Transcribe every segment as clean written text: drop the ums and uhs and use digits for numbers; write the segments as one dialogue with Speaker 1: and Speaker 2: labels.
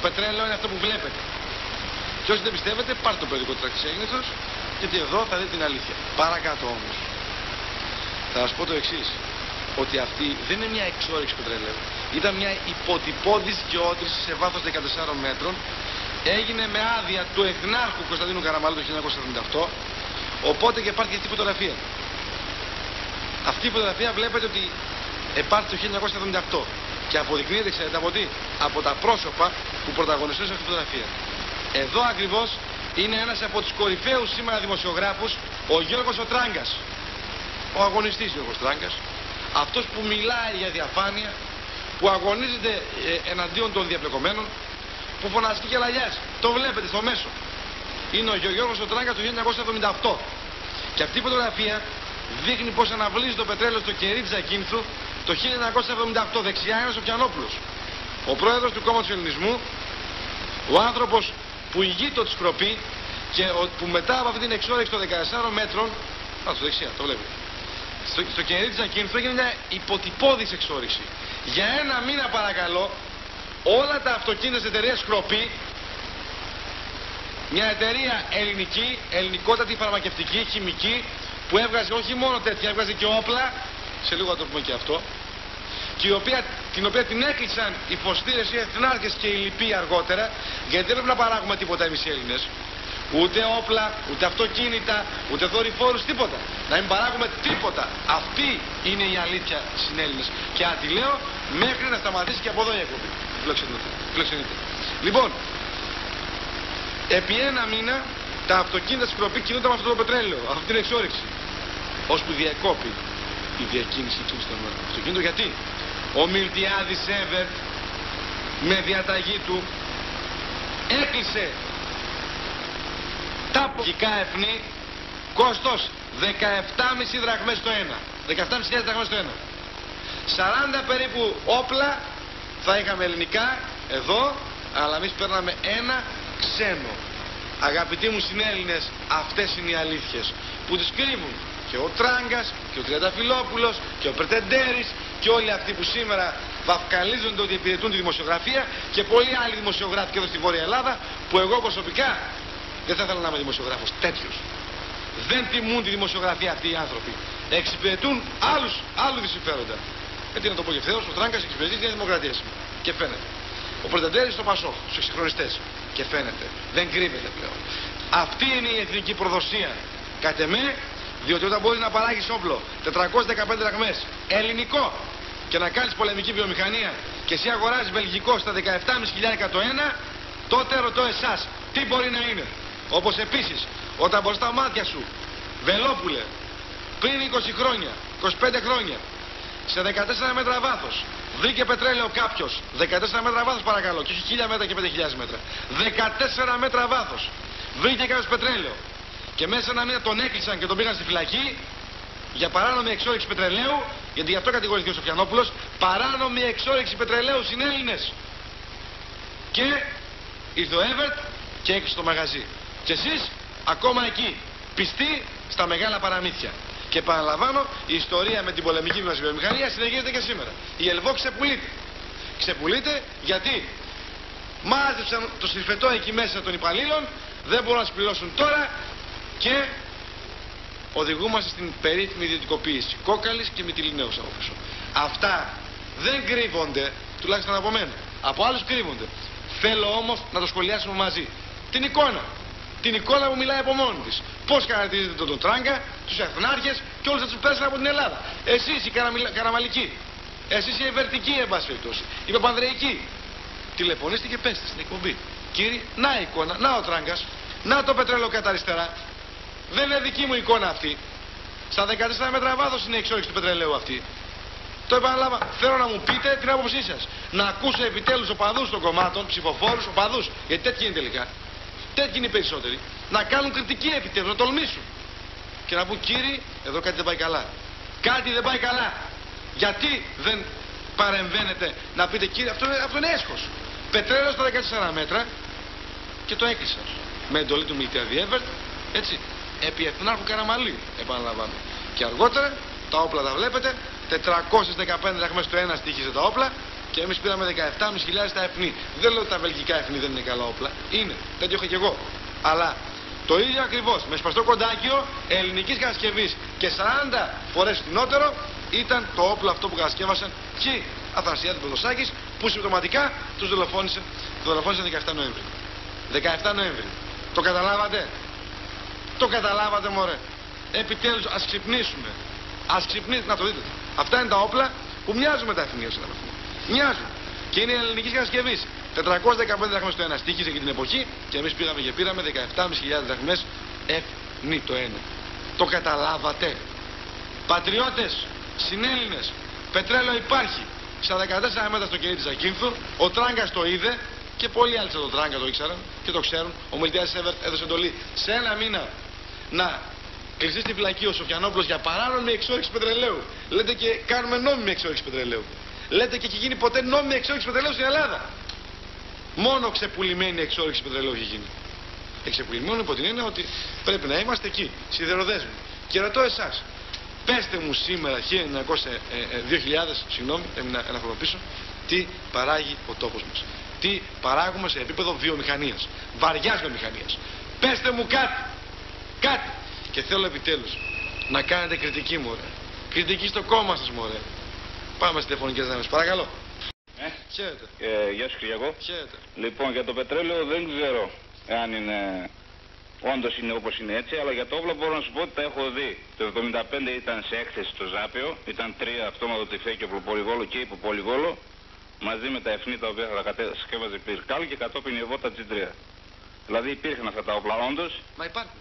Speaker 1: πετρέλαιο είναι αυτό που βλέπετε. Και όσοι δεν πιστεύετε, πάρτε το περιοδικό της Ακτής Αίγνηθος, γιατί εδώ θα δείτε την αλήθεια. Παρακάτω όμως, θα σας πω το εξής. Ότι αυτή δεν είναι μια εξόρυξη πετρελαίου. Ήταν μια υποτυπώδης γεώτρηση σε βάθος 14 μέτρων. Έγινε με άδεια του Εθνάρχου Κωνσταντίνου Καραμαλού το 1978. Οπότε και υπάρχει αυτή η φωτογραφία. Αυτή η φωτογραφία βλέπετε ότι υπάρχει το 1978. Και αποδεικνύεται, ξέρετε από τι? Από τα πρόσωπα που πρωταγωνιστούν σε αυτή τη φωτογραφία. Εδώ ακριβώς είναι ένας από τους κορυφαίους σήμερα δημοσιογράφους, ο Γιώργος ο Τράγκας. Ο αγωνιστής Γιώργος Τράγκας. Αυτός που μιλάει για διαφάνεια, που αγωνίζεται εναντίον των διαπλεκομένων, που φωνασκεί και λαγιάζει. Το βλέπετε στο μέσο. Είναι ο Γιώργος ο Τράγκας του 1978. Και αυτή η φωτογραφία δείχνει πως αναβλύζει το πετρέλαιο στο κερί της Ακίνθου το 1978. Δεξιά είναι ο Σοφιανόπουλος, ο πρόεδρος του Κόμματος Ελληνισμού, ο άνθρωπος που ηγείτο τη σκροπή και που μετά από αυτή την εξόρυξη των 14 μέτρων, στο δεξιά, το βλέπετε, στο κερί της Ακίνθου έγινε μια υποτυπώδης εξόρυξη. Για ένα μήνα παρακαλώ, όλα τα αυτοκίνητα της εταιρείας Σκροπή, μια εταιρεία ελληνική, ελληνικότατη, φαρμακευτική, χημική, που έβγαζε όχι μόνο τέτοια, έβγαζε και όπλα, σε λίγο θα το πούμε και αυτό, και την οποία την έκλεισαν οι φωστήρες, οι εθνάρχες και οι λοιποί αργότερα, γιατί δεν πρέπει να παράγουμε τίποτα εμείς οι Έλληνες. Ούτε όπλα, ούτε αυτοκίνητα, ούτε δορυφόρους, τίποτα. Να μην παράγουμε τίποτα. Αυτή είναι η αλήθεια στις Έλληνες. Και αν τη λέω, μέχρι να σταματήσει και από εδώ η εκπομπή. Φιλοξενείτε. Λοιπόν, επί ένα μήνα τα αυτοκίνητα της Σκροπή κινούνταν με αυτό το πετρέλαιο, αυτή την εξόρυξη. Ώσπου διεκόπη η διακίνηση του στον αυτοκίνητο. Γιατί ο Μιλτιάδης Εύερτ με διαταγή του έκλεισε τα απογικά εφνή, κόστος 17,5 δραχμές το ένα. 17.500 δραχμές το ένα. 40 περίπου όπλα θα είχαμε ελληνικά εδώ, αλλά εμείς παίρναμε ένα ξένο. Αγαπητοί μου συνέλληνες, αυτές είναι οι αλήθειες που τις κρύβουν και ο Τράγκας και ο Τριανταφυλόπουλος και ο Πρετεντέρης και όλοι αυτοί που σήμερα βαφκαλίζονται ότι υπηρετούν τη δημοσιογραφία και πολλοί άλλοι δημοσιογράφοι και εδώ στη Βόρεια Ελλάδα, που εγώ προσωπικά δεν θα ήθελα να είμαι δημοσιογράφος τέτοιος. Δεν τιμούν τη δημοσιογραφία αυτοί οι άνθρωποι. Εξυπηρετούν άλλου συμφέροντα. Γιατί να το πω και ευθέως, ο Τράγκας εξυπηρετεί τη Νέα Δημοκρατία σήμερα. Και φαίνεται. Ο Πρετεντέρης στο Πασόκ, στους εξυγχρονιστές. Και φαίνεται. Δεν κρύβεται πλέον. Αυτή είναι η εθνική προδοσία. Κατ' εμέ, διότι όταν μπορείς να παράγεις όπλο 415 δραχμές ελληνικό και να κάνεις πολεμική βιομηχανία και εσύ αγοράζεις βελγικό στα 17.500 το ένα, τότε ρωτώ εσάς, τι μπορεί να είναι? Όπως επίσης, όταν μπροστά στα μάτια σου, Βελόπουλε, πριν 20 χρόνια, 25 χρόνια, σε 14 μέτρα βάθος, βρήκε πετρέλαιο κάποιος, 14 μέτρα βάθος παρακαλώ, και όχι 1000 μέτρα και 5.000 μέτρα, 14 μέτρα βάθος, βρήκε κάποιος πετρέλαιο και μέσα σε ένα μήνα τον έκλεισαν και τον πήγαν στη φυλακή για παράνομη εξόρυξη πετρελαίου, γιατί γι' αυτό κατηγορήθηκε ο Σοφιανόπουλος, παράνομη εξόρυξη πετρελαίου στην Έλληνες. Και ήρθε ο Εύερτ και έκλεισε το μαγαζί. Και εσείς ακόμα εκεί, πιστοί στα μεγάλα παραμύθια. Και επαναλαμβάνω, η ιστορία με την πολεμική μας βιομηχανία συνεχίζεται και σήμερα. Η Ελβό ξεπουλείται. Ξεπουλείται γιατί μάζεψαν το συρφετό εκεί μέσα των υπαλλήλων, δεν μπορούν να τις πληρώσουν τώρα και οδηγούμαστε στην περίφημη ιδιωτικοποίηση Κόκαλης και Μυτιληναίους από πίσω. Αυτά δεν κρύβονται, τουλάχιστον από μένα. Από άλλους κρύβονται. Θέλω όμως να το σχολιάσουμε μαζί. Την εικόνα. Την εικόνα που μιλάει από μόνη της. Πώς χαρακτηρίζετε τον Τράγκα, τους εθνάρχες και όλους τους πέρασαν από την Ελλάδα. Εσείς οι Καραμαλικοί. Εσείς οι Ευερτικοί, εν πάση περιπτώσει. Οι Παπανδρεϊκοί. Τηλεφωνήστε και πέστε στην εκπομπή. Κύριε, να η εικόνα, να ο Τράγκας, να το πετρέλαιο κατά αριστερά. Δεν είναι δική μου εικόνα αυτή. Στα 14 μέτρα βάθος είναι η εξόρυξη του πετρελαίου αυτή. Το επαναλάβα. Θέλω να μου πείτε την άποψή σας. Να ακούσω επιτέλους οπαδούς των κομμάτων, ψηφοφόρους, οπαδούς. Γιατί τέτοιοι είναι τελικά. Τέτοιοι είναι οι περισσότεροι. Να κάνουν κριτική επιτέλους, να τολμήσουν. Και να πούν, κύριοι, εδώ κάτι δεν πάει καλά. Κάτι δεν πάει καλά. Γιατί δεν παρεμβαίνετε να πείτε, κύριε, αυτό είναι έσχος. Πετρέλαιο στα 14 μέτρα και το έκλεισαν. Με εντολή του Μιλτιάδη Εύερτ, έτσι. Επί Εθνάρχου Καραμαλή, επαναλαμβάνω. Και αργότερα τα όπλα τα βλέπετε. 415 δραχμές το ένα στοίχιζε τα όπλα Και εμείς πήραμε 17.500 τα F. Δεν λέω ότι τα βελγικά F δεν είναι καλά όπλα. Είναι. Τέτοιο είχα και εγώ. Αλλά το ίδιο ακριβώς, με σπαστό κοντάκιο, ελληνικής κατασκευής και 40 φορές φθηνότερο ήταν το όπλο αυτό που κατασκεύασαν και Αθανασιάδη Πεδοσάκης, που συμπτωματικά τους δολοφόνησε 17 Νοέμβρη. 17 Νοέμβρη. Το καταλάβατε? Το καταλάβατε, μωρέ? Επιτέλους ας ξυπνήσουμε. Ας ξυπνήσουμε, να το δείτε. Αυτά είναι τα όπλα που μοιάζουν με τα εθνία σε έναν βαθμό. Μοιάζουν. Και είναι ελληνικής κατασκευής. 415 δραχμές το ένα στοίχησε εκείνη την εποχή και εμείς πήγαμε και πήραμε 17.500 δραχμές F το ένα. Το καταλάβατε? Πατριώτες, συνέλληνες, πετρέλαιο υπάρχει. Στα 14 μέτρα στο κερί της Ακίνθου, ο Τράγκας το είδε και πολλοί άλλοι σαν τον Τράγκα το ήξεραν και το ξέρουν. Ο Μιλτιάδης έδωσε εντολή σε ένα μήνα να κλειστεί στη φυλακή ο Σοφιανόπουλος για παράνομη εξόρυξη πετρελαίου. Λέτε και κάνουμε νόμιμη εξόρυξη πετρελαίου. Λέτε και έχει γίνει ποτέ νόμιμη εξόρυξη πετρελαίου στην Ελλάδα? Μόνο ξεπουλημένη εξόρυξη πετρελαίου έχει γίνει. Εξεπουλημένη υπό την έννοια ότι πρέπει να είμαστε εκεί, σιδεροδέσμοι. Και ρωτώ εσάς, πέστε μου σήμερα, 2000, συγγνώμη, ένα χρόνο πίσω, τι παράγει ο τόπος μας. Τι παράγουμε σε επίπεδο βιομηχανίας, βαριάς βιομηχανίας. Πέστε μου κάτι, κάτι. Και θέλω επιτέλους να κάνετε κριτική, μωρέ. Κριτική στο κόμμα σας, μωρέ. Πάμε στις τηλεφωνικές δυνάμεις, παρακαλώ. Χαίρετε.
Speaker 2: Γεια σου, Κυριακό.
Speaker 1: Χαίρετε.
Speaker 2: Λοιπόν, για το πετρέλαιο δεν ξέρω αν είναι όντως είναι όπως είναι έτσι, αλλά για το όπλο μπορώ να σου πω ότι τα έχω δει. Το 75 ήταν σε έκθεση στο Ζάπιο, ήταν 3 αυτόματο τυφέ και προπολιβόλο και υποπολιβόλο, μαζί με τα F τα οποία θα τα κατασκεύαζε Πυρκάλ και κατόπιν η Εβότα G3. Δηλαδή υπήρχαν αυτά τα όπλα όντως.
Speaker 1: Μα υπάρχουν.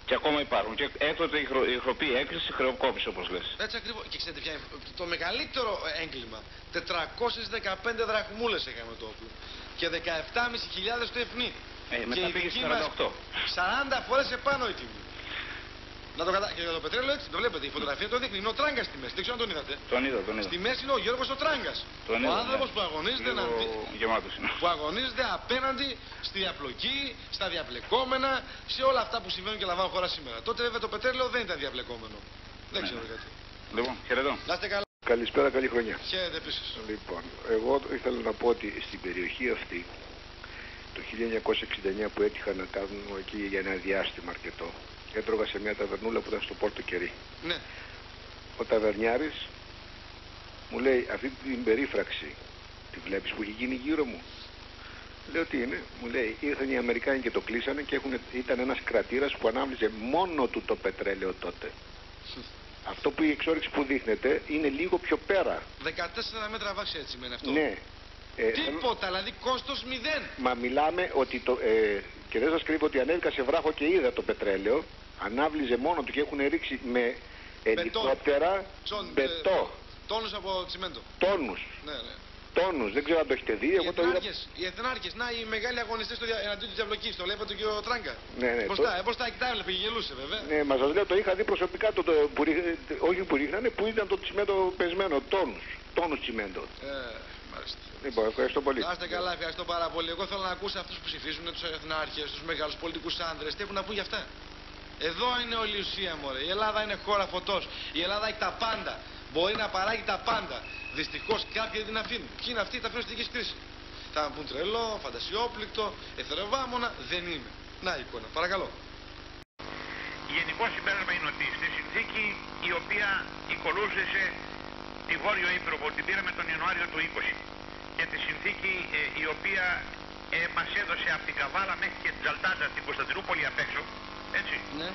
Speaker 2: Και ακόμα υπάρχουν. Και έκτοτε η ηχροπή έκρηση χρεοκόπησε, όπως λες.
Speaker 1: Έτσι ακριβώς. Και ξέρετε ποια είναι το μεγαλύτερο έγκλημα. 415 δραχμούλες έκαμε το όπλο. Και 17.500 το F.
Speaker 2: Μετά πήγε 48.
Speaker 1: 40 φορές επάνω η τιμή. Να το και για το πετρέλαιο έτσι το βλέπετε. Η φωτογραφία το δείχνει. Είναι ο Τράγκας στη μέση. Δεν ξέρω αν τον είδατε.
Speaker 2: Τον είδα.
Speaker 1: Στη μέση είναι ο Γιώργος ο Τράγκας. Ο άνθρωπος που αγωνίζεται που αγωνίζεται απέναντι στη διαπλοκή, στα διαπλεκόμενα, σε όλα αυτά που συμβαίνουν και λαμβάνουν χώρα σήμερα. Τότε βέβαια το πετρέλαιο δεν ήταν διαπλεκόμενο. Δεν ξέρω γιατί.
Speaker 2: Λοιπόν, χαιρετώ.
Speaker 1: Να είστε καλά.
Speaker 3: Καλησπέρα, καλή χρονιά.
Speaker 1: Χαίρετε επίσης.
Speaker 3: Λοιπόν, εγώ ήθελα να πω ότι στην περιοχή αυτή το 1969 που έτυχα να κάνουμε εκεί για ένα διάστημα αρκετό, έτρωγα σε μια ταβερνούλα που ήταν στο Πόρτο Κερί.
Speaker 1: Ναι.
Speaker 3: Ο ταβερνιάρης μου λέει, αυτή την περίφραξη τη βλέπεις που έχει γίνει γύρω μου? Λέω, τι είναι? Μου λέει, ήρθαν οι Αμερικάνοι και το κλείσανε και ήταν ένας κρατήρας που ανάβλησε μόνο του το πετρέλαιο τότε. Αυτό που η εξόρυξη που δείχνεται είναι λίγο πιο πέρα.
Speaker 1: 14 μέτρα βάση έτσι μένει αυτό.
Speaker 3: Ναι.
Speaker 1: Τίποτα, δηλαδή κόστος 0.
Speaker 3: Μα μιλάμε ότι και δεν σας κρύβω ότι ανέβηκα σε βράχο και είδα το πετρέλαιο, ανάβλιζε μόνο του και έχουν ρίξει με ελικόπτερα μπετό.
Speaker 1: Τόνους από τσιμέντο.
Speaker 3: Τόνους.
Speaker 1: Ναι, ναι.
Speaker 3: Τόνους, δεν ξέρω αν το έχετε δει. Εγώ το είδα.
Speaker 1: Οι εθνάρχες, να οι μεγάλοι αγωνιστές εναντίον της διαπλοκής, το βλέπετε και ο Τράγκα.
Speaker 3: Ναι, ναι.
Speaker 1: Μπροστά εκεί τα έβλεπε, γελούσε βέβαια.
Speaker 3: Ναι, μα σας λέω, το είχα δει προσωπικά, όχι που ρίχνανε, που ήταν το τσιμέντο πεσμένο, τόνους τσιμέντο.
Speaker 1: Μάλιστα.
Speaker 3: Λοιπόν, ευχαριστώ πολύ.
Speaker 1: Να είστε καλά, ευχαριστώ πάρα πολύ. Εγώ θέλω να ακούσω αυτούς που ψηφίζουν, τους εθνάρχες, τους μεγάλους πολιτικούς άνδρες, τι έχουν να πούν για αυτά. Εδώ είναι όλη η ουσία, μωρέ. Η Ελλάδα είναι χώρα φωτός. Η Ελλάδα έχει τα πάντα. Μπορεί να παράγει τα πάντα. Δυστυχώς κάποιοι δεν την αφήνουν. Ποιοι είναι αυτοί, τα αφήνουν στην δική κρίση. Θα μου πούν τρελό, φαντασιόπληκτο, εθεροβάμωνα. Δεν είναι. Να η εικόνα. Παρακαλώ.
Speaker 4: Γενικό συμπέρασμα είναι ότι στη συνθήκη η οποία οικολούθησε τη Βόρειο Ήπειρο που την πήραμε τον Ιανουάριο του 20 και τη συνθήκη η οποία μας έδωσε από την Καβάλα μέχρι και την Τζαλτάζα την Κωνσταντινούπολη απ' έξω, έτσι,
Speaker 1: Ναι.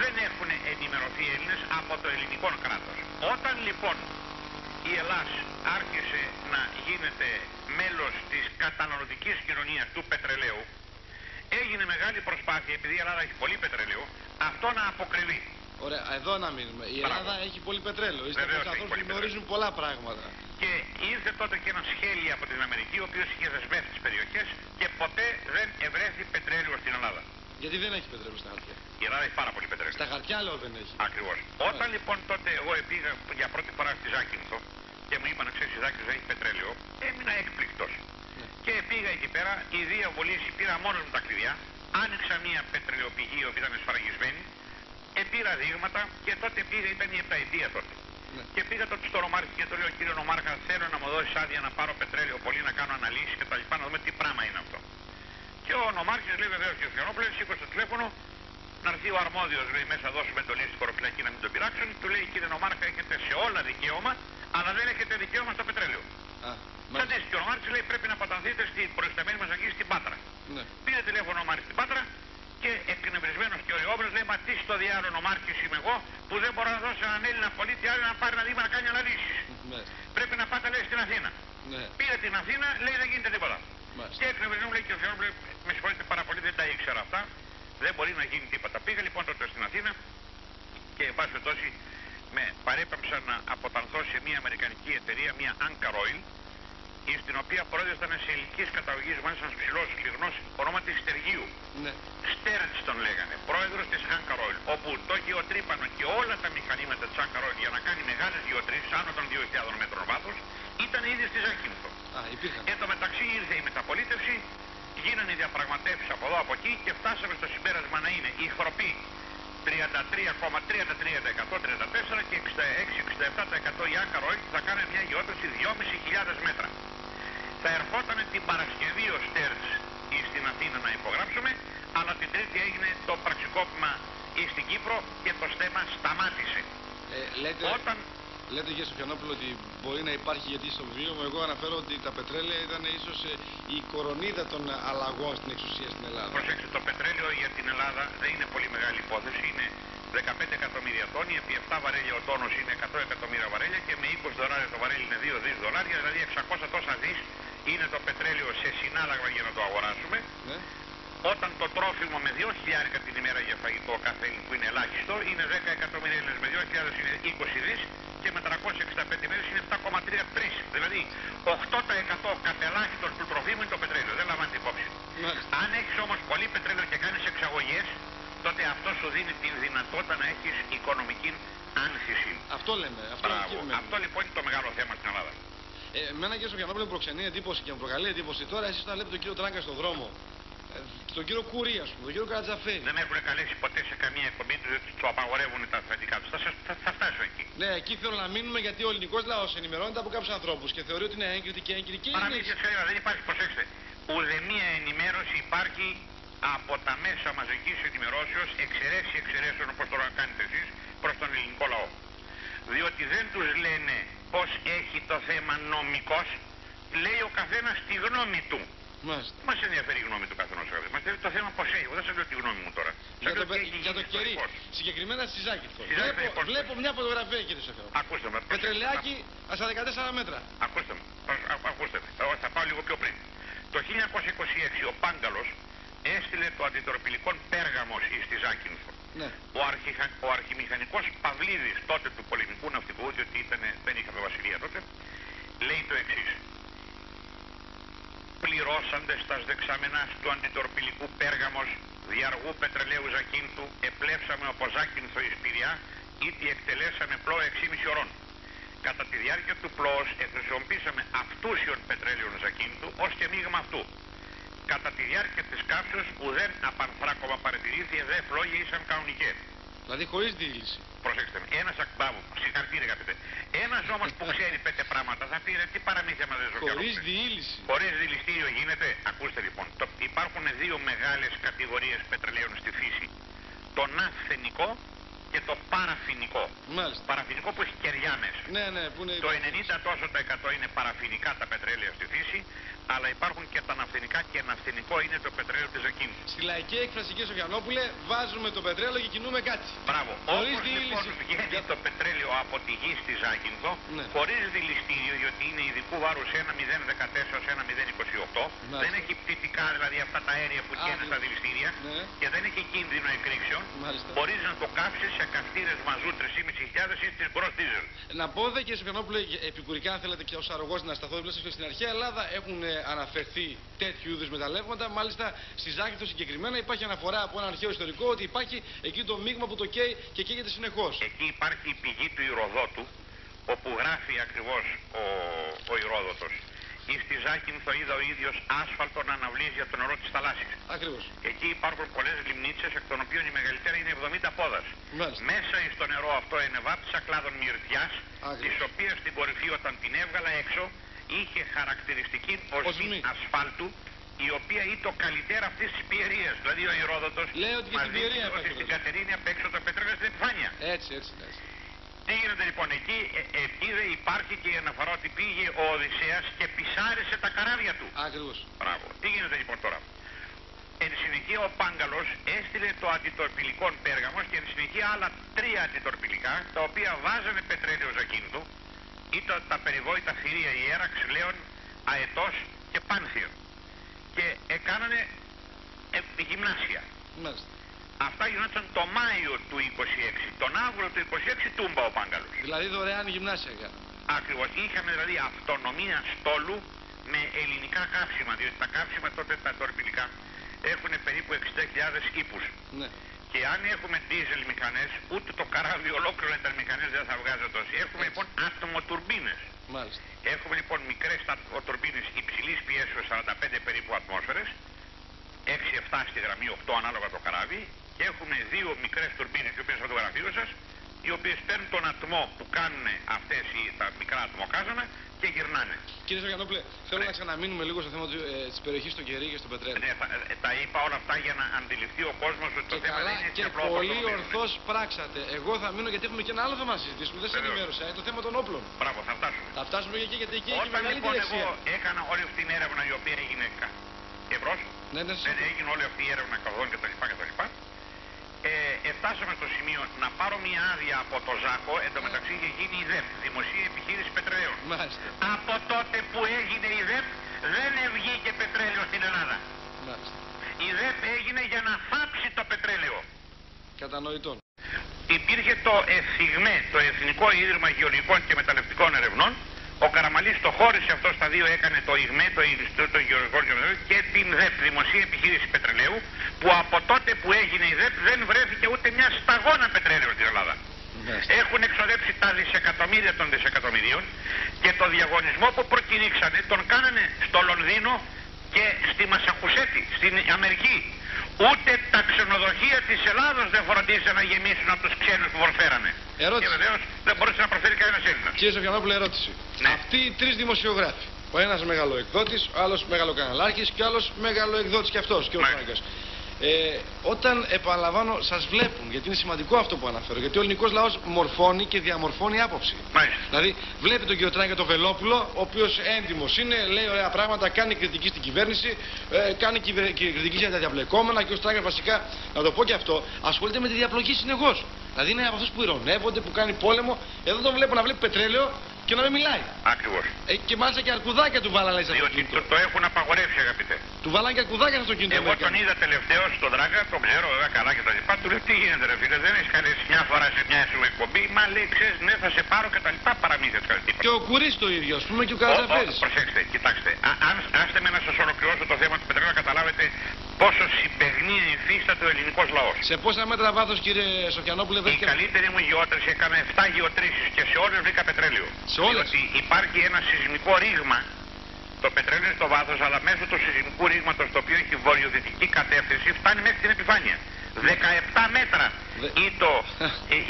Speaker 4: δεν έχουν ενημερωθεί οι Έλληνες από το ελληνικό κράτος. Όταν λοιπόν η Ελλάδα άρχισε να γίνεται μέλος της καταναλωτικής κοινωνίας του πετρελαίου, έγινε μεγάλη προσπάθεια, επειδή η Ελλάδα έχει πολύ πετρέλαιο, αυτό να αποκρυβεί.
Speaker 1: Ωραία, εδώ να μείνουμε. Η Ελλάδα έχει πολύ πετρέλαιο. Είστε άνθρωποι που γνωρίζουν πολλά πράγματα.
Speaker 4: Και ήρθε τότε και ένα σχέλι από την Αμερική, ο οποίος είχε δεσμεύσει τις περιοχές και ποτέ δεν ευρέθη πετρέλαιο στην Ελλάδα.
Speaker 1: Γιατί δεν έχει πετρέλαιο στα χαρτιά.
Speaker 4: Η Ελλάδα έχει πάρα πολύ πετρέλαιο.
Speaker 1: Στα χαρτιά λέω δεν έχει.
Speaker 4: Ακριβώς. Όταν λοιπόν τότε εγώ πήγα για πρώτη φορά στη Ζάκυνθο και μου είπαν, ξέρεις, η Ζάκυνθο έχει πετρέλαιο, έμεινα έκπληκτος.
Speaker 1: Ναι.
Speaker 4: Και πήγα εκεί πέρα, η διαβολήση, πήρα μόνος μου τα κλειδιά, άνοιξα μια πετρελαιοπηγή, η οποία ήταν σφραγισμένη, πήρα δείγματα και τότε πήγα, ήταν η επταετία τότε.
Speaker 1: Ναι.
Speaker 4: Και πήγα τότε στο Νομάρχη και του λέω: κύριε Νομάρχα, θέλω να μου δώσει άδεια να πάρω πετρέλαιο πολύ, να κάνω αναλύσεις και τα λοιπά, να δούμε τι πράγμα είναι αυτό. Και ο Νομάρχης λέει: βεβαίως κύριε Φιονόπουλε, σήκωσε το τηλέφωνο, να έρθει ο αρμόδιος, λέει, μέσα, δώσουμε εντολή στη χωροφυλακή να μην τον πειράξουν. Του λέει: κύριε Νομάρχα, έχετε σε όλα δικαίωμα, αλλά δεν έχετε δικαίωμα στο πετρέλαιο. Αντίστοιχα, ο Νομάρχης λέει: πρέπει να πατανθείτε στην προϊσταμένη μας εκεί στην Πάτρα.
Speaker 1: Ναι.
Speaker 4: Πήρε τηλέφωνο ο Νομάρχης στην Πάτρα και εκνευρισμένος και ωρεόβρος λέει: μα τι στο διάλογο Νομάρχης είμαι εγώ που δεν μπορώ να δώσω έναν Έλληνα πολίτη άλλο να πάρει να δει να κάνει αναλύσεις.
Speaker 1: Ναι.
Speaker 4: Πρέπει να πάτε, λέει, στην Αθήνα.
Speaker 1: Ναι.
Speaker 4: Πήρε την Αθήνα, λέει: δεν γίνεται τίποτα.
Speaker 1: Μάλιστα.
Speaker 4: Και εκνευρισμένο λέει: και ο Φιόνοπουλε, με συγχωρείτε πάρα πολύ, δεν τα ήξερα αυτά. Δεν μπορεί να γίνει τίποτα. Πήγα λοιπόν τότε στην Αθήνα και εν πάση περιπτώσει με παρέπεμψαν να αποτανθώ σε μια αμερικανική εταιρεία, μια Anchor Oil, στην οποία πρόεδρος ήταν σε ηλικίες καταγωγής, μάλιστα ένας ψηλός λιγνός, ονόματι Στεργίου.
Speaker 1: Ναι.
Speaker 4: Στέρτς τον λέγανε, πρόεδρος της Anchor Oil, όπου το γεωτρύπανο και όλα τα μηχανήματα της Anchor Oil για να κάνει μεγάλες γεωτρήσεις άνω των 2.000 μέτρων βάθος ήταν ήδη στη Ζακίνθο. Εν τω μεταξύ ήρθε η μεταπολίτευση, γίνανε οι διαπραγματεύσεις από εδώ από εκεί και φτάσαμε στο συμπέρασμα να είναι η χροπή 33,33%, 34% και 66-67% η Anchor Oil θα κάνει μια γεώτρηση 2.500 μέτρα. Θα ερχόταν την Παρασκευή ο Στέρτς στην Αθήνα να υπογράψουμε, αλλά την Τρίτη έγινε το πραξικόπημα στην Κύπρο και το στέμα σταμάτησε.
Speaker 1: Λέτε κύριε Σοφιανόπουλο ότι μπορεί να υπάρχει, γιατί στο βιβλίο μου εγώ αναφέρω ότι τα πετρέλαια ήταν ίσως η κορονίδα των αλλαγών στην εξουσία στην Ελλάδα.
Speaker 4: Προσέξτε, το πετρέλαιο για την Ελλάδα δεν είναι πολύ μεγάλη υπόθεση, είναι 15 εκατομμύρια τόνοι, επί 7 βαρέλια ο τόνος είναι 100 εκατομμύρια βαρέλια και με $20 το βαρέλι είναι 2 δις δολάρια, δηλαδή 600 τόσα δις είναι το πετρέλαιο σε συνάλλαγμα για να το αγοράσουμε. Ναι. Όταν το τρόφιμο με 2.000 την ημέρα για φαγητό κάθε που είναι ελάχιστο είναι 10 εκατομμύρια Έλληνες, με 2.000 είναι 20 δις και με 365 μέρες είναι 7,33. Δηλαδή 8% κατελάχιστον του τροφίμου είναι το πετρέλαιο, δεν λαμβάνεται υπόψη. Ναι. Αν έχεις όμως πολύ πετρέλαιο και κάνεις εξαγωγές, τότε αυτό σου δίνει τη δυνατότητα να έχεις οικονομική άνθηση.
Speaker 1: Αυτό λέμε.
Speaker 4: Αυτό λοιπόν είναι το μεγάλο θέμα στην Ελλάδα.
Speaker 1: Εμένα κύριε Σοφιανόπουλο μου προξενεί εντύπωση και μου προκαλεί εντύπωση τώρα εσείς όταν λέτε τον κύριο Τράγκα στον δρόμο, τον κύριο Κουρί, ας πούμε, τον κύριο Καρατζαφέρη.
Speaker 4: Δεν με έχουν καλέσει ποτέ σε καμία εκπομπή του, του απαγορεύουν τα αφεντικά του. Θα φτάσω εκεί.
Speaker 1: Ναι, εκεί θέλω να μείνουμε γιατί ο ελληνικός λαός ενημερώνεται από κάποιους ανθρώπους και θεωρεί ότι είναι έγκριτοι και έγκριτοι και
Speaker 4: παραμύθια σχεδόν δεν υπάρχει, προσέξτε. Ουδέμια ενημέρωση υπάρχει από τα μέσα μαζικής ενημερώσεως, εξαιρέσεων όπως τώρα κάνετε εσείς, προς τον ελληνικό λαό. Διότι δεν τους λένε πώς έχει το θέμα νομικός, λέει ο καθένας τη γνώμη του.
Speaker 1: Μάλιστα.
Speaker 4: Μας ενδιαφέρει η γνώμη του καθενός. Μας ενδιαφέρει το θέμα πώς έχει. Εγώ δεν σας λέω τη γνώμη μου τώρα.
Speaker 1: Για το κερί. Συγκεκριμένα στη Ζάκυνθο. Βλέπω μια φωτογραφία κύριε Σοφιανόπουλο.
Speaker 4: Ακούστε με.
Speaker 1: Πετρελαιάκι στα 14 μέτρα.
Speaker 4: Ακούστε με. Θα πάω λίγο πιο πριν. Το 1926 ο Πάγκαλος έστειλε το αντιτροπηλικό Πέργαμος στη Ζάκυνθο. Ναι. Ο αρχιμηχανικός Παυλίδης, τότε του πολεμικού ναυτικού, διότι δεν είχαμε βασιλεία τότε, λέει το εξής. Πληρώσαντες τας δεξαμενάς του αντιτορπιλικού Πέργαμος διαργού πετρελαίου Ζακίνθου επλέψαμε από Ζάκυνθο εις Πειραιά ήτι εκτελέσαμε πλώο 6,5 ώρων. Κατά τη διάρκεια του πλώος χρησιμοποίησαμε αυτούσιον πετρέλαιον Ζακίνθου ως και μείγμα αυτού. Κατά τη διάρκεια της κάψεως ουδέν απανθράκομα παρατηρήθη δε φλόγοι ήσαν κανονικέ.
Speaker 1: Δηλαδή χωρίς διήλυση.
Speaker 4: Προσέξτε με, ένας ακμπάβου, συγχαρητήρια αγαπητέ. Ένας όμως που ξέρει 5 πράγματα θα πει τι παραμύθια μας δεν ζωγραφεί.
Speaker 1: Χωρίς διήλυση.
Speaker 4: Χωρίς δηληστήριο γίνεται. Ακούστε λοιπόν, υπάρχουν δύο μεγάλες κατηγορίες πετρελαίων στη φύση. Το ναυθενικό και το παραφινικό.
Speaker 1: Μάλιστα.
Speaker 4: Παραφινικό που έχει κεριά μέσα.
Speaker 1: Ναι, που είναι...
Speaker 4: Το 90% είναι παραφινικά τα πετρέλαια στη φύση, αλλά υπάρχουν και τα ναυθενικά και ναυθενικό είναι το πετρέλαιο της Ζακίνθου.
Speaker 1: Στη λαϊκή έκφραση κύριε Σοφιανόπουλε βάζουμε το πετρέλαιο και κινούμε κάτι.
Speaker 4: Μπράβο. Όπως λοιπόν βγαίνει το πετρέλαιο από τη γη στη Ζάκυνθο, χωρίς δηληστήριο, διότι είναι ειδικού βάρους 1,014-1,028, δεν έχει πτυτικά, δηλαδή αυτά τα αέρια που καίνε στα δηληστήρια και δεν έχει κίνδυνο εκρήξεων, μπορείς να το κάψεις σε καυστήρες μαζού 3.500 ή της μπρος δίζελ.
Speaker 1: Να πω δε κύριε Σοφιανόπουλε, επικουρικά αν θέλετε και ως αρρωγός να σταθώ δίπλα σας, στην αρχαία Ελλάδα έχουν αναφερθεί τέτοιου είδους μεταλλεύματα. Μάλιστα στη Ζάκυνθο συγκεκριμένα υπάρχει αναφορά από ένα αρχαίο ιστορικό ότι υπάρχει εκεί το μείγμα που το καίει και καίγεται συνεχώς.
Speaker 4: Εκεί υπάρχει η πηγή του Ηροδότου, όπου γράφει ακριβώς ο Ηρόδοτος. στη Ζάκυνθο είδα ο ίδιος άσφαλτο να αναβλύζει για το νερό της θαλάσσης.
Speaker 1: Ακριβώς.
Speaker 4: Εκεί υπάρχουν πολλές λιμνίτσες, εκ των οποίων η μεγαλύτερη είναι 70 πόδας.
Speaker 1: Μάλιστα.
Speaker 4: Μέσα στο νερό αυτό ενεβάπτισα κλάδων μυρδιάς, της οποίας στην κορυφή όταν την έβγαλα έξω είχε χαρακτηριστική οσμή ασφάλτου, η οποία είναι το καλύτερο αυτής της πιερίας. Δηλαδή ο Ηρόδοτος
Speaker 1: λέει ότι
Speaker 4: μας δείχνει ότι στην Κατερίνη απ' έξω το πετρέλαιο στην επιφάνεια.
Speaker 1: Έτσι.
Speaker 4: Τι γίνεται λοιπόν εκεί, είδε υπάρχει και η αναφορά ότι πήγε ο Οδυσσέας και πισάρισε τα καράβια του.
Speaker 1: Ακριβώς.
Speaker 4: Μπράβο. Τι γίνεται λοιπόν τώρα. Εν συνεχεία ο Πάγκαλος έστειλε το αντιτορπιλικό Πέργαμος και εν συνεχεία άλλα 3 αντιτορπιλικά, τα οποία βάζανε πετρέλαιο Ζακύνθου, ήταν τα περιβόητα θηρία Ιέραξ, Λέων, Αετός και Πάνθιο. Και έκανανε γυμνάσια.
Speaker 1: Μάλιστα.
Speaker 4: Αυτά γινόταν το Μάιο του 26. Τον Αύγουστο του 26 τούμπα ο Πάγκαλος.
Speaker 1: Δηλαδή δωρεάν γυμνάσια έκανα.
Speaker 4: Ακριβώς. Είχαμε δηλαδή αυτονομία στόλου με ελληνικά καύσιμα, διότι τα καύσιμα τότε τα τορπιλικά έχουν περίπου 60.000 ύπους.
Speaker 1: Ναι.
Speaker 4: Και αν έχουμε δίζελ μηχανές, ούτε το καράβι ολόκληρο ήταν μηχανές δεν θα βγάζει τόσο. Έχουμε λοιπόν ατμοτουρμπίνες.
Speaker 1: Μάλιστα.
Speaker 4: Έχουμε λοιπόν μικρές ατμοτουρμπίνες υψηλής πιέσεως 45 περίπου ατμόσφαιρες, 6-7 στη γραμμή, 8 ανάλογα το καράβι, και έχουμε 2 μικρές τουρμπίνες, οι οποίες φωτογραφίζω σας, οι οποίες παίρνουν τον ατμό που κάνουν αυτές τα μικρά ατμοκάζανα και γυρνάνε.
Speaker 1: Κύριε Σογιανόπουλε, θέλω να ξαναμείνουμε λίγο στο θέμα της περιοχής στο κερί και στο πετρέλαιο.
Speaker 4: Ναι, τα είπα όλα αυτά για να αντιληφθεί ο κόσμος ότι το θέμα δεν είναι
Speaker 1: και
Speaker 4: απλό.
Speaker 1: πολύ ορθώς πράξατε. Εγώ θα μείνω γιατί έχουμε και ένα άλλο θέμα να συζητήσουμε. Δεν σε ενημέρωσα. Το θέμα των όπλων.
Speaker 4: Μπράβο, θα φτάσουμε.
Speaker 1: Θα φτάσουμε και εκεί γιατί εκεί έχει
Speaker 4: Όταν
Speaker 1: μεγαλύτερη
Speaker 4: λοιπόν
Speaker 1: αξία.
Speaker 4: εγώ έκανα όλη αυτή την έρευνα η οποία έγινε εμπρός,
Speaker 1: Ναι,
Speaker 4: έγινε όλη αυτή η έρευνα καδών κτλ. Φτάσαμε στο σημείο να πάρω μια άδεια από το Ζάκο, εντωμεταξύ είχε γίνει η ΔΕΠ, Δημοσία Επιχείρηση Πετρελαίων.
Speaker 1: Μάλιστα.
Speaker 4: Από τότε που έγινε η ΔΕΠ δεν βγήκε πετρέλαιο στην Ελλάδα.
Speaker 1: Μάλιστα.
Speaker 4: Η ΔΕΠ έγινε για να θάψει το πετρέλαιο.
Speaker 1: Κατανοητών.
Speaker 4: Υπήρχε το ΕΘΙΓΜΕ, το Εθνικό Ίδρυμα Γεωλογικών και Μεταλλευτικών Ερευνών. Ο Καραμαλής το χώρισε αυτό στα δύο, έκανε το ΙΓΜΕ, το Ινστιτούτο Γεωλογικών και Μεταλλευτικών, και την ΔΕΠ, Δημοσία Επιχείρηση Πετρελαίου, που από τότε που έγινε η ΔΕΠ δεν βρέθηκε ούτε μια σταγόνα πετρέλαιο στην Ελλάδα. Έχουν εξοδέψει τα δισεκατομμύρια των δισεκατομμυρίων και το διαγωνισμό που προκηρύξανε τον κάνανε στο Λονδίνο και στη Μασαχουσέτη, στην Αμερική. Ούτε τα ξενοδοχεία της Ελλάδος δεν φροντίζαν να γεμίσουν από τους ξένους που προσφέρανε. Και βεβαίως δεν μπορούσε να προσφέρει κανένας Έλληνας.
Speaker 1: Κύριε Σογιανόπουλε, ερώτηση. Ναι. Αυτοί οι 3 δημοσιογράφοι, ο ένας μεγαλοεκδότης, ο άλλος μεγαλοκαναλάρχης και ο άλλος μεγαλοεκδότης και αυτός, και ο Φράγκας. Όταν, επαναλαμβάνω, σας βλέπουν, γιατί είναι σημαντικό αυτό που αναφέρω, γιατί ο ελληνικός λαός μορφώνει και διαμορφώνει άποψη.
Speaker 4: Μάλιστα.
Speaker 1: Δηλαδή, βλέπει τον κύριο Τράγκα και τον Βελόπουλο, ο οποίος έντιμος είναι, λέει ωραία πράγματα, κάνει κριτική στην κυβέρνηση, κάνει κριτική για τα διαπλεκόμενα, και ο Τράγκα βασικά, να το πω και αυτό, ασχολείται με τη διαπλοκή συνεχώς. Δηλαδή, είναι από αυτούς που ειρωνεύονται, που κάνει πόλεμο. Εδώ τον βλέπω να βλέπει πετρέλαιο και να μην μιλάει.
Speaker 4: Ακριβώς.
Speaker 1: Και μάλιστα και αρκουδάκια του βάλανε σε αυτό.
Speaker 4: Διότι το έχουν απαγορεύσει, αγαπητέ.
Speaker 1: Του βάλανε και αρκουδάκια στο αυτοκίνητο.
Speaker 4: Εγώ τον είδα τελευταίο στον Τράγκα, τον ξέρω βέβαια καλά και τα λοιπά. Του λέω τι γίνεται, ρε φίλε, δεν έχει καλέσει μια φορά σε μια σου εκπομπή. Μα λέει, ξέρεις, ναι, θα σε πάρω και τα λοιπά, παραμύθια του καλή.
Speaker 1: Και ο Κουρίς το ίδιο, α πούμε, και ο Καρατζαφέρης.
Speaker 4: Προσέξτε, κοιτάξτε. Άστε με να σας ολοκληρώσω το θέμα του πετρελαίου, να καταλάβετε πόσο συμπεγνία υφίσταται ο ελληνικός λαός.
Speaker 1: Σε πόσα μέτρα βάθος, κύριε Σοφιανόπουλε,
Speaker 4: βρήκε? Η καλύτερη μου γεώτρηση έκανα 7 γεωτρήσεις και σε όλες βρήκα πετρέλαιο.
Speaker 1: Σε όλες.
Speaker 4: Διότι υπάρχει ένα σεισμικό ρήγμα. Το πετρέλαιο στο βάθος, αλλά μέσω του σεισμικού ρήγματος, το οποίο έχει βορειοδυτική κατεύθυνση, φτάνει μέχρι την επιφάνεια. 17 μέτρα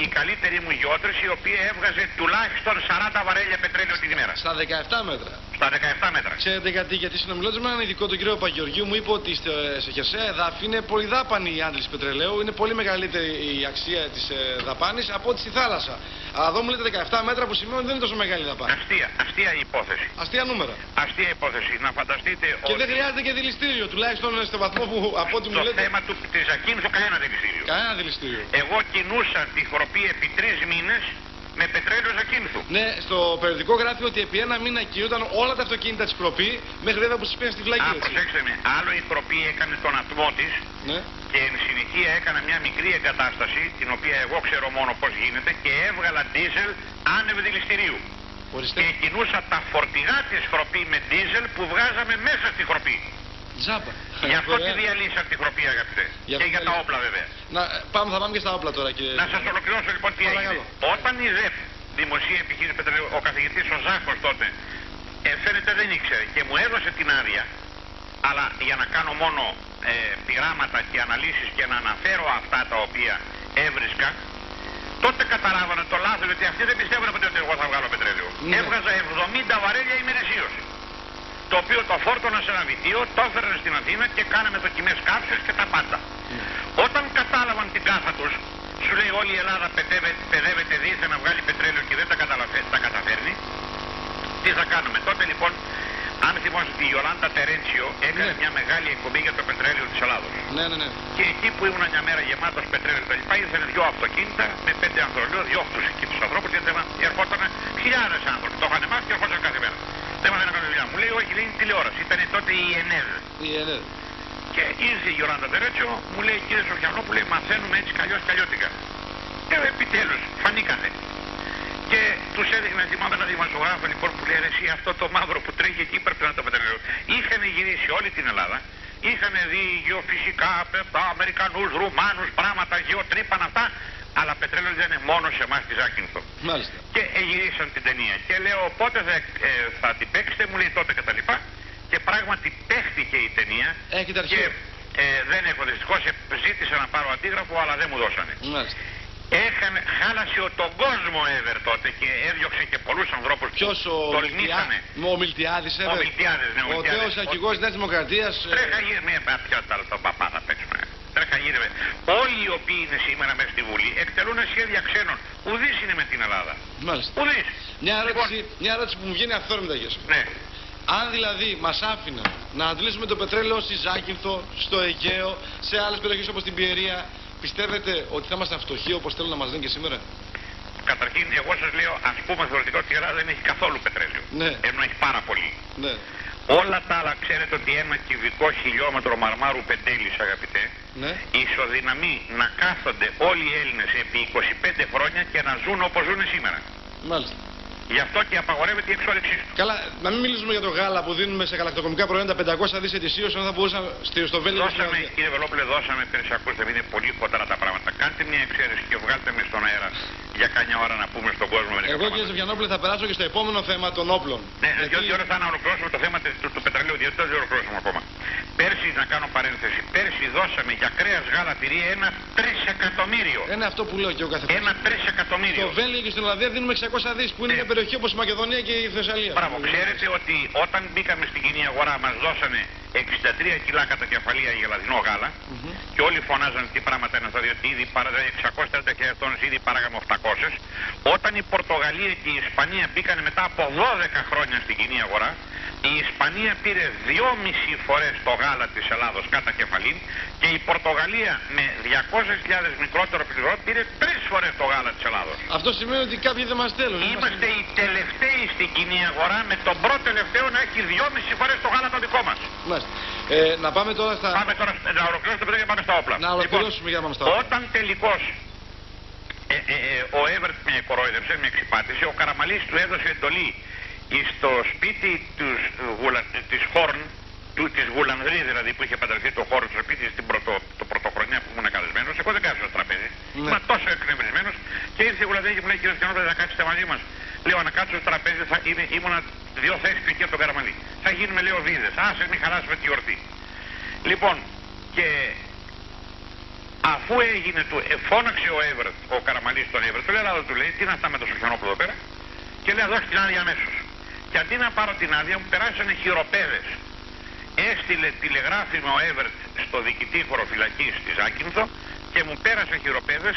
Speaker 4: η καλύτερη μου γεώτρηση, η οποία έβγαζε τουλάχιστον 40 βαρέλια πετρέλαιο την ημέρα.
Speaker 1: Στα 17 μέτρα.
Speaker 4: Στα 17 μέτρα.
Speaker 1: Ξέρετε γιατί συνομιλώντας με έναν ειδικό, τον κύριο Παγεωργίου, μου είπε ότι σε χερσαία εδάφη είναι πολύ δάπανη η άντληση πετρελαίου, είναι πολύ μεγαλύτερη η αξία της δαπάνης από ό,τι στη θάλασσα. Αλλά εδώ μου λέτε 17 μέτρα που σημαίνει ότι δεν είναι τόσο μεγάλη δαπάνη.
Speaker 4: Αστεία η υπόθεση.
Speaker 1: Αστεία νούμερα.
Speaker 4: Αστεία υπόθεση. Να φανταστείτε ότι.
Speaker 1: Και δεν χρειάζεται και δηληστήριο, τουλάχιστον στο βαθμό που από ό,τι μου λέτε.
Speaker 4: Στο θέμα της Ζακύνθου κανένα δηληστήριο.
Speaker 1: Κανένα δηληστήριο.
Speaker 4: Εγώ κινούσα τη χροπή επί 3 μήνες με πετρέλαιο Ζακύνθου.
Speaker 1: Ναι, στο περιοδικό γράφει ότι επί 1 μήνα κινούνταν όλα τα αυτοκίνητα της χροπή μέχρι βέβαια που σας στη φυλακή.
Speaker 4: Προσέξτε με. Άλλο η χροπή έκανε τον ατμό της.
Speaker 1: Ναι.
Speaker 4: Και εν συνεχεία έκανα μια μικρή εγκατάσταση, την οποία εγώ ξέρω μόνο πώς γίνεται, και έβγαλα ντίζελ άνευ δηληστηρίου. Και κινούσα τα φορτηγά της χροπή με ντίζελ που βγάζαμε μέσα στη χροπή.
Speaker 1: Τζάμπα.
Speaker 4: Γι' αυτό τη διαλύσαν τη χροπή, αγαπητέ. Και για τα όπλα, βέβαια.
Speaker 1: Θα πάμε και στα όπλα τώρα, κύριε.
Speaker 4: Να σας ολοκληρώσω λοιπόν τι έγινε. Όταν η ΔΕΠ, Δημοσία Επιχείρηση Πετρελαίου, ο καθηγητής ο Ζάχος τότε, φαίνεται δεν ήξερε και μου έδωσε την άδεια, αλλά για να κάνω μόνο πειράματα και αναλύσεις και να αναφέρω αυτά τα οποία έβρισκα. Τότε καταλάβανα το λάθος, γιατί αυτοί δεν πιστεύουν ότι εγώ θα βγάλω πετρέλαιο.
Speaker 1: Ναι.
Speaker 4: Έβγαζα 70 βαρέλια ημερησίως. Το οποίο το φόρτωνα σε ένα βιτίο, το έφερνε στην Αθήνα και κάναμε δοκιμές καύσης και τα πάντα. Όταν κατάλαβαν την κάφα τους, σου λέει όλη η Ελλάδα παιδεύεται δίθεν να βγάλει πετρέλαιο και δεν τα καταφέρνει. Τι θα κάνουμε τότε λοιπόν? Αν θυμόσαστε τη Ιολάντα Τερέντσιο έκανε μια μεγάλη εκπομπή για το πετρέλαιο της Ελλάδος.
Speaker 1: Ναι.
Speaker 4: Και εκεί που ήμουν μια μέρα γεμάτος πετρέλαιο κτλ. Ήρθαν 2 αυτοκίνητα με 5 ανθρολείο, διώχτους εκεί τους ανθρώπους και ερχόταν χιλιάδες άνθρωποι. Το είχαν μάθει και ερχόταν κάθε μέρα. Δεν μάθανε να κάνουν δουλειά. Μου λέει όχι, δεν είναι τηλεόραση. Ήταν τότε η ΕΝΕΔ. Και ήρθε η Ιολάντα Τερέντσιο, μου λέει κύριε Σοφιανόπουλε, μαθαίνουμε έτσι καλλιώς και αλλιώτικα. Επιτέλους, φανήκανε. Και τους έδειχνε, θυμάμαι ένα δημοσιογράφο λοιπόν που λέει εσύ αυτό το μαύρο που τρέχει εκεί πρέπει να το πετρέλαιο. Είχαν γυρίσει όλη την Ελλάδα, είχαν δει γεωφυσικά, Αμερικανούς, Ρουμάνους, πράγματα, γεωτρύπαν αυτά, αλλά πετρέλαιο δεν είναι μόνο σε εμάς τη Ζάκυνθο.
Speaker 1: Μάλιστα.
Speaker 4: Και γυρίσαν την ταινία και λέω πότε θα την παίξετε, μου λέει τότε και τα λοιπά. Και πράγματι παίχτηκε η ταινία.
Speaker 1: Έχετε αρχείο?
Speaker 4: Και δεν έχω δυστυχώς, ζήτησα να πάρω αντίγραφο αλλά δεν μου δώσανε.
Speaker 1: Μάλιστα.
Speaker 4: Χάλασε τον κόσμο Εύερ τότε και έδιωξε και πολλούς ανθρώπους.
Speaker 1: Ποιος ο Μιλτιάδης Εύερ?
Speaker 4: Ο Μιλτιάδης, ναι.
Speaker 1: Ο τέος αρχηγός της Νέας Δημοκρατίας.
Speaker 4: Τρέχα γύρω, ποιο τον παπά θα παίξουμε. Τρέχα γύρω. Όλοι οι οποίοι είναι σήμερα μέσα στη Βουλή εκτελούν σχέδια ξένων. Ουδής είναι με την Ελλάδα.
Speaker 1: Μάλιστα.
Speaker 4: Ουδής.
Speaker 1: Μια ερώτηση που μου βγαίνει αυθόρμητα για
Speaker 4: ναι.
Speaker 1: Αν δηλαδή μας άφηναν να αντλήσουμε το πετρέλαιο στη Ζάκυνθο, στο Αιγαίο, σε άλλες περιοχές όπως την Πιερία, πιστεύετε ότι θα ήμασταν φτωχοί όπως θέλουν να μας λένε και σήμερα?
Speaker 4: Καταρχήν, εγώ σας λέω, ας πούμε θεωρητικά ότι η Ελλάδα δεν έχει καθόλου πετρέλαιο.
Speaker 1: Ναι.
Speaker 4: Ενώ έχει πάρα πολύ.
Speaker 1: Ναι.
Speaker 4: Όλα τα άλλα, ξέρετε ότι 1 κυβικό χιλιόμετρο μαρμάρου πεντέλης, αγαπητέ,
Speaker 1: ναι,
Speaker 4: ισοδυναμεί να κάθονται όλοι οι Έλληνες επί 25 χρόνια και να ζουν όπως ζουν σήμερα.
Speaker 1: Μάλιστα.
Speaker 4: Γι' αυτό και απαγορεύεται η εξόρυξή του.
Speaker 1: Καλά, να μην μιλήσουμε για το γάλα που δίνουμε σε γαλακτοκομικά προϊόντα 500 δις ετησίως, αν θα μπορούσαμε στο Βέλγιο.
Speaker 4: Δώσαμε, κύριε Βελόπουλε, δώσαμε πέρυσι, ακούστε, είναι πολύ χοντρά τα πράγματα. Κάντε μια εξαίρεση και βγάλτε με στον αέρα για κάμια ώρα να πούμε στον κόσμο.
Speaker 1: Εγώ, κύριε Σοφιανόπουλε, θα περάσω και στο επόμενο θέμα των όπλων.
Speaker 4: Ναι, διότι ώρα θα ολοκληρώσουμε το θέμα του πετρελαίου, διότι δεν ολοκληρώσουμε ακόμα. Πέρσι, να κάνω παρένθεση, πέρσι δώσαμε για κρέας γάλα τυρί 1 τρισεκατομμύριο.
Speaker 1: Είναι αυτό που λέω και ο καθένα.
Speaker 4: 1 τρισεκατομμύριο.
Speaker 1: Στο Βέλγιο και στην Ολλανδία δίνουμε 600 δις που είναι μια περιοχή όπως η Μακεδονία και η Θεσσαλία.
Speaker 4: Μπράβο, ξέρετε ότι όταν μπήκαμε στην κοινή αγορά μας δώσανε 63 κιλά κατά κεφαλία για λαδινό γάλα και όλοι φωνάζαν τι πράγματα είναι αυτά, διότι ήδη 630.000 τόνες ήδη παράγαμε 800. Όταν η Πορτογαλία και η Ισπανία μπήκαν μετά από 12 χρόνια στην κοινή αγορά, η Ισπανία πήρε 2,5 φορές το γάλα της Ελλάδος κατά κεφαλήν και η Πορτογαλία με 200.000 μικρότερο πληρό πήρε 3 φορές το γάλα της Ελλάδος.
Speaker 1: Αυτό σημαίνει ότι κάποιοι δεν μας θέλουν.
Speaker 4: Είμαστε οι τελευταίοι στην κοινή αγορά με τον πρώτο τελευταίο να έχει 2,5 φορές το γάλα το δικό μας.
Speaker 1: Μάλιστα. Να πάμε τώρα στα...
Speaker 4: Πάμε τώρα να ολοκληρώσουμε το παιδί και πάμε στα όπλα.
Speaker 1: Να ολοκληρώσουμε για να πάμε στα όπλα.
Speaker 4: Όταν τελικώς ο Εύερτ με κορόιδεψε, με εξυπάτησε, ο Καραμαλής του έδωσε εντολή στο σπίτι της Χόρν, της Γουλανδρή δηλαδή που είχε παντρευτεί το Χόρν στο σπίτι στην πρωτοχρονιά που ήμουν καλεσμένος. Εγώ δεν κάθισα στο τραπέζι. Ήμουν τόσο εκνευρισμένος και ήρθε η Γουλανδρή και μου λέει κύριε Σοφιανόπουλε θα κάτσετε μαζί μας. Λέω να κάτσω στο τραπέζι, ήμουνα 2 θέσεις πιο εκεί από τον Καραμαλή. Θα γίνουμε λέω βίδες, άσε μην χαλάσουμε τη γιορτή. Λοιπόν, και αφού έγινε φώναξε ο Εύερτ, ο Καραμαλής τον Εύερτ, του λέει Ελλάδα του λέει τι να στάμε το Σοφιανόπουλο εδώ πέρα και λέει δώσει την άδεια αμέσως. Και αντί να πάρω την άδεια μου περάσανε χειροπέδες. Έστειλε τηλεγράφημα ο Εύερτ στο διοικητή χωροφυλακής στη Ζάκυνθο και μου πέρασε χειροπέδες.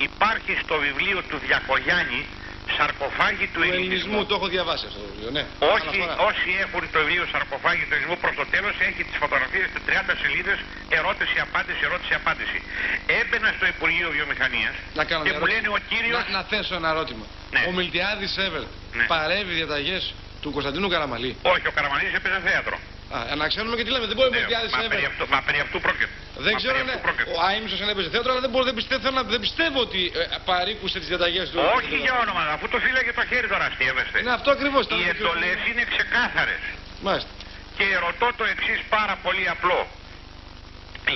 Speaker 4: Υπάρχει στο βιβλίο του Διακογιάννη Σαρκοφάγη του Ελληνισμού.
Speaker 1: Το έχω διαβάσει αυτό το βιβλίο, ναι.
Speaker 4: Όσοι έχουν το βιβλίο Σαρκοφάγη του Ελληνισμού προς το τέλος έχει τις φωτογραφίες σε 30 σελίδες, ερώτηση-απάντηση. Έμπαινα στο Υπουργείο Βιομηχανίας και μου λένε ο κύριος...
Speaker 1: Να θέσω ένα ερώτημα. Ναι. Ο Μιλτιάδης Εύερτ παρέβει διαταγές του Κωνσταντίνου Καραμαλή?
Speaker 4: Όχι, ο Καραμαλής έπαιζε θέατρο.
Speaker 1: Να ξέρουμε και τι λέμε, δεν μπορεί ο Μιλτιάδης Εύερτ.
Speaker 4: Μα περί αυτού πρόκειται.
Speaker 1: Δεν ξέρω, ναι. Ο Άιμισος έπαιζε θέατρο, αλλά δεν πιστεύω ότι παρήκουσε τις διαταγές του.
Speaker 4: Όχι για όνομα, αφού το φύλαγε το χέρι τώρα, αστείευεστε.
Speaker 1: Ναι, αυτό ακριβώς.
Speaker 4: Οι εντολές είναι ξεκάθαρες.
Speaker 1: Μάλιστα.
Speaker 4: Και ρωτώ το εξής πάρα πολύ απλό.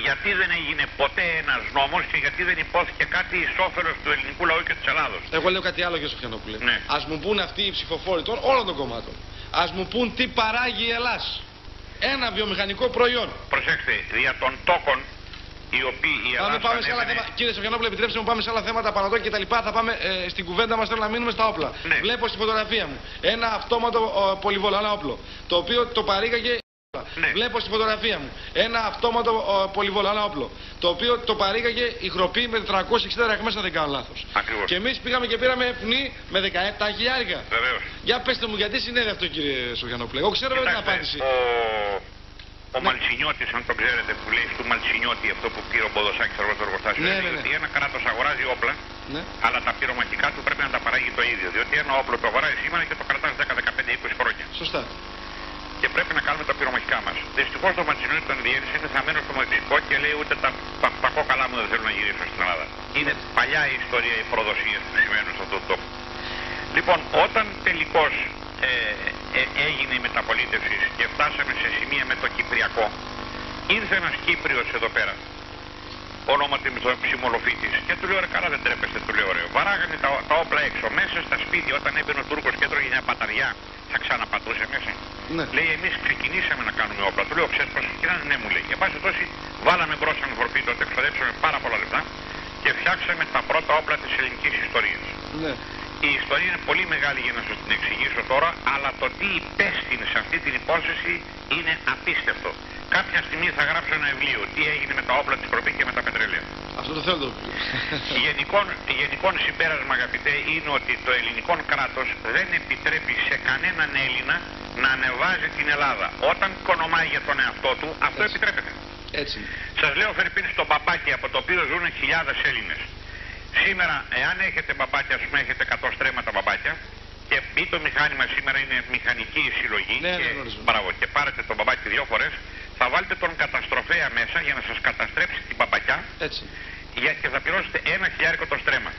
Speaker 4: Γιατί δεν έγινε ποτέ ένας νόμος και γιατί δεν υπόθηκε κάτι εις όφελος του ελληνικού λαού και της Ελλάδος?
Speaker 1: Εγώ λέω κάτι άλλο, κύριε Σοφιανόπουλε.
Speaker 4: Ναι.
Speaker 1: Ας μου πούνε αυτοί οι ψηφοφόροι των όλων των κομμάτων. ας μου πούν τι παράγει η Ελλάς. Ένα βιομηχανικό προϊόν.
Speaker 4: Προσέξτε, δια των τόκων οι οποίοι η Ελλάδα.
Speaker 1: Πάμε σε άλλα θέματα. Κύριε Σοφιανόπουλε, επιτρέψτε μου, πάμε σε άλλα θέματα πάνω και τα λοιπά. Θα πάμε στην κουβέντα μας. Θέλω να μείνουμε στα όπλα.
Speaker 4: Ναι.
Speaker 1: Βλέπω στη φωτογραφία μου ένα αυτόματο πολυβολανό όπλο, το οποίο το παρήγαγε.
Speaker 4: Ναι.
Speaker 1: Βλέπω στη φωτογραφία μου ένα αυτόματο πολυβολανό όπλο, το οποίο το παρήγαγε η Χροπή με 460 δραχμές, αν δεν κάνω λάθος.
Speaker 4: Ακριβώς.
Speaker 1: Και εμείς πήγαμε και πήραμε πνί με 17 χιλιάρικα.
Speaker 4: Βεβαίως.
Speaker 1: Για πέστε μου, γιατί συνέβη αυτό, κύριε Σοφιανόπουλε. Εγώ ξέρω την απάντηση.
Speaker 4: Ο Μαλτσινιώτης, αν το ξέρετε, που λέει του Μαλτσινιώτη αυτό που πήρε ο Μποδοσάκης αργό στο εργοστάσιο, λέει ότι ένα κράτος αγοράζει όπλα, αλλά τα πυρομαχικά του πρέπει να τα παράγει το ίδιο. Διότι ένα όπλο το αγοράζει σήμερα και το κρατάς 10, 15, 20 χρόνια.
Speaker 1: Σωστά.
Speaker 4: Και πρέπει να κάνουμε τα πυρομαχικά μας. Δυστυχώς το Μαλτσινιώτη τον διέλυσε, είναι θαμμένο στο Μαγνητικό και λέει ούτε τα κόκαλά μου δεν θέλουν να γυρίσουν στην Ελλάδα. Είναι παλιά η ιστορία, οι προδοσίες που συμβαίνουν σε αυτόν τον τόπο. Λοιπόν, όταν τελικώς έγινε η μεταπολίτευση και φτάσαμε σε σημεία με το Κυπριακό, ήρθε ένας Κύπριος εδώ πέρα, ονόματι με τον Ψιμολοφίτης, και του λέω ρε καλά δεν τρέπεστε, του λέω ωραίο. Βαράγανε τα όπλα έξω, μέσα στα σπίτια όταν έμπαινε ο Τούρκος και έτρωγε μια μπαταριά, θα ξαναπατούσε μέσα.
Speaker 1: Ναι.
Speaker 4: Λέει εμείς ξεκινήσαμε να κάνουμε όπλα, του λέω ξέρεις πως ξεκινάνε, ναι μου λέει. Και πάση τόση βάλαμε μπρος σαν Χροπή, τότε ξοδέψαμε πάρα πολλά λεπτά και φτιάξαμε τα πρώτα όπλα της ελληνικής ιστορίας.
Speaker 1: Ναι.
Speaker 4: Η ιστορία είναι πολύ μεγάλη για να σας την εξηγήσω τώρα, αλλά το τι υπέστεινε σε αυτή την υπόθεση είναι απίστευτο. Κάποια στιγμή θα γράψω ένα βιβλίο, τι έγινε με τα όπλα της Χροπή και με τα πετρέλαια.
Speaker 1: Αυτό το θέλω το
Speaker 4: Γενικόν συμπέρασμα, αγαπητέ, είναι ότι το ελληνικό κράτος δεν επιτρέπει σε κανέναν Έλληνα να ανεβάζει την Ελλάδα. Όταν οικονομάει για τον εαυτό του, αυτό επιτρέπεται.
Speaker 1: Έτσι.
Speaker 4: Σας λέω φερπίν στο Παπάκι, από το οποίο ζουν χιλιάδες Έλληνες. Σήμερα, εάν έχετε μπαμπάκια, ας πούμε, έχετε 100 στρέμματα μπαμπάκια και μπει το μηχάνημα, σήμερα είναι μηχανική η συλλογή, και πάρετε τον μπαμπάκι 2 φορές, θα βάλετε τον καταστροφέα μέσα για να σας καταστρέψει την μπαμπακιά.
Speaker 1: Έτσι.
Speaker 4: Και θα πληρώσετε 1.000 το στρέμμα.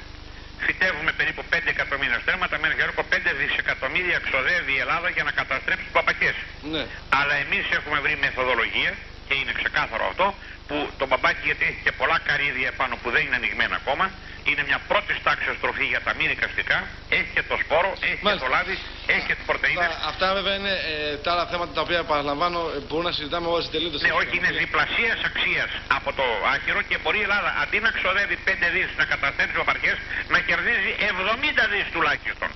Speaker 4: Φυτεύουμε περίπου 5 εκατομμύρια στρέμματα, με 1.500 δισεκατομμύρια ξοδεύει η Ελλάδα για να καταστρέψει τις μπαμπακιές.
Speaker 1: Ναι.
Speaker 4: Αλλά εμείς έχουμε βρει μεθοδολογία, και είναι ξεκάθαρο αυτό, που το μπαμπάκι, γιατί έχει και πολλά καρύδια επάνω που δεν είναι ανοιγμένα ακόμα, είναι μια πρώτη τάξη τροφή για τα μη δικαστικά, έχει και το σπόρο, έχει και το λάδι, έχει και τις πρωτεΐνες.
Speaker 1: Αυτά βέβαια είναι τα άλλα θέματα τα οποία παραλαμβάνω, μπορούμε να συζητάμε όλες τις τελείωτες.
Speaker 4: Ναι, όχι, είναι διπλασίας αξίας από το άχυρο και μπορεί η Ελλάδα αντί να ξοδεύει 5 δις να καταστρέψει βαπαριές, να κερδίζει 70 δις τουλάχιστον.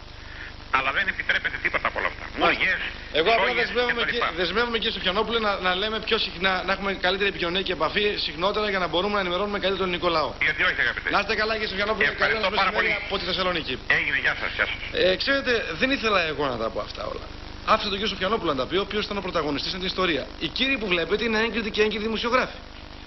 Speaker 4: Αλλά δεν επιτρέπεται τίποτα από όλα αυτά. Μοργές,
Speaker 1: εγώ απλά δεσμεύομαι και στο Σοφιανόπουλε να λέμε πιο συχνά, να έχουμε καλύτερη επικοινωνία και επαφή συχνότερα για να μπορούμε να ενημερώνουμε καλύτερα τον ελληνικό λαό.
Speaker 4: Γιατί όχι, αγαπητέ.
Speaker 1: Να είστε καλά, κύριε Σοφιανόπουλε, καλό σας μεσημέρι από τη Θεσσαλονίκη.
Speaker 4: Έγινε, γεια σας, γεια σας.
Speaker 1: Ξέρετε, δεν ήθελα εγώ να τα πω αυτά όλα. Άφησα τον κύριο Σοφιανόπουλο να τα πει, ο οποίος ήταν ο πρωταγωνιστής στην ιστορία. Οι κύριοι που βλέπετε είναι έγκριτοι και έγκριτοι δημοσιογράφοι.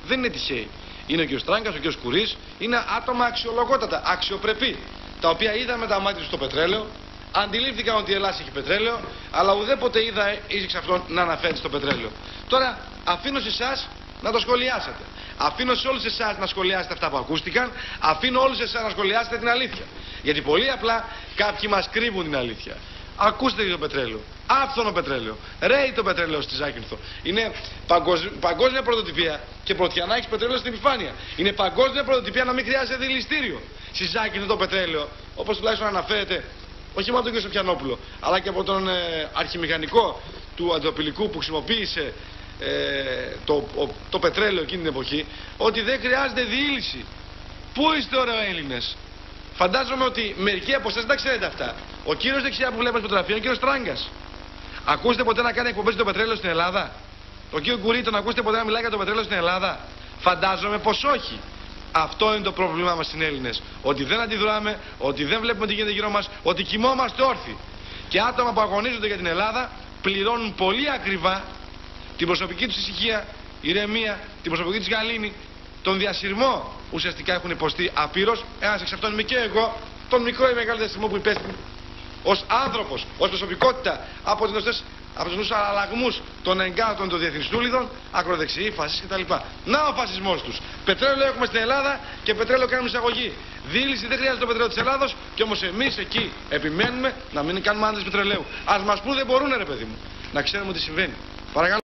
Speaker 1: Δεν είναι τυχαίοι. Είναι ο κύριος Τράγκας, ο κύριος Κουρής, είναι άτομα αξιολογότατα, αξιοπρεπή, τα οποία είδαμε τα μάτια του στο πετρέλαιο. Αντιλήφθηκαν ότι η Ελλάδα έχει πετρέλαιο, αλλά ουδέποτε είδα ίσως αυτόν να αναφέρεται στο πετρέλαιο. Τώρα αφήνω σε εσάς να το σχολιάσετε. Αφήνω σε όλους εσάς να σχολιάσετε αυτά που ακούστηκαν. Αφήνω όλους εσάς να σχολιάσετε την αλήθεια. Γιατί πολύ απλά κάποιοι μας κρύβουν την αλήθεια. Ακούστε το πετρέλαιο. Άφθονο πετρέλαιο. Ρέει το πετρέλαιο στη Ζάκυνθο. Είναι παγκόσμια πρωτοτυπία και πρωτιά να έχει πετρέλαιο στην επιφάνεια. Είναι παγκόσμια πρωτοτυπία να μην χρειάζεται δηληστήριο. Στη Ζάκυνθο το πετρέλαιο, όπως τουλάχιστον αναφέρεται, όχι μόνο τον κ. Σοφιανόπουλο, αλλά και από τον αρχιμηχανικό του αντιοπηλικού που χρησιμοποίησε το πετρέλαιο εκείνη την εποχή, ότι δεν χρειάζεται διήλυση. Πού είστε ωραίοι Έλληνες? Φαντάζομαι ότι μερικοί από εσάς δεν τα ξέρετε αυτά. Ο κύριος δεξιά που βλέπετε στη φωτογραφία είναι ο κύριος Τράγκας. Ακούστε ποτέ να κάνει εκπομπές για το πετρέλαιο στην Ελλάδα? Ο κύριο Κουρί τον ακούστε ποτέ να μιλάει για το πετρέλαιο στην Ελλάδα? Φαντάζομαι πως όχι. Αυτό είναι το πρόβλημά μας στην Έλληνες. Ότι δεν αντιδράμε, ότι δεν βλέπουμε τι γίνεται γύρω μας, ότι κοιμόμαστε όρθιοι. Και άτομα που αγωνίζονται για την Ελλάδα πληρώνουν πολύ ακριβά την προσωπική τους ησυχία, ηρεμία, την προσωπική τους γαλήνη, τον διασυρμό ουσιαστικά έχουν υποστεί απείρως. Ένας εξ αυτών είμαι και εγώ, τον μικρό ή μεγάλο διασυρμό που υπέστη ως άνθρωπος, ως προσωπικότητα από τους νους αλλαγμούς των εγκάτων των διεθνιστούλιδων, ακροδεξιοί, φασίστες κτλ. Να ο φασισμός τους. Πετρέλαιο έχουμε στην Ελλάδα και πετρέλαιο κάνουμε εισαγωγή. Δίληση δεν χρειάζεται το πετρέλαιο της Ελλάδος και όμως εμείς εκεί επιμένουμε να μην κάνουμε άντρες πετρελαίου. Ας μας πούν δεν μπορούν ρε παιδί μου. Να ξέρουμε τι συμβαίνει. Παρακαλώ.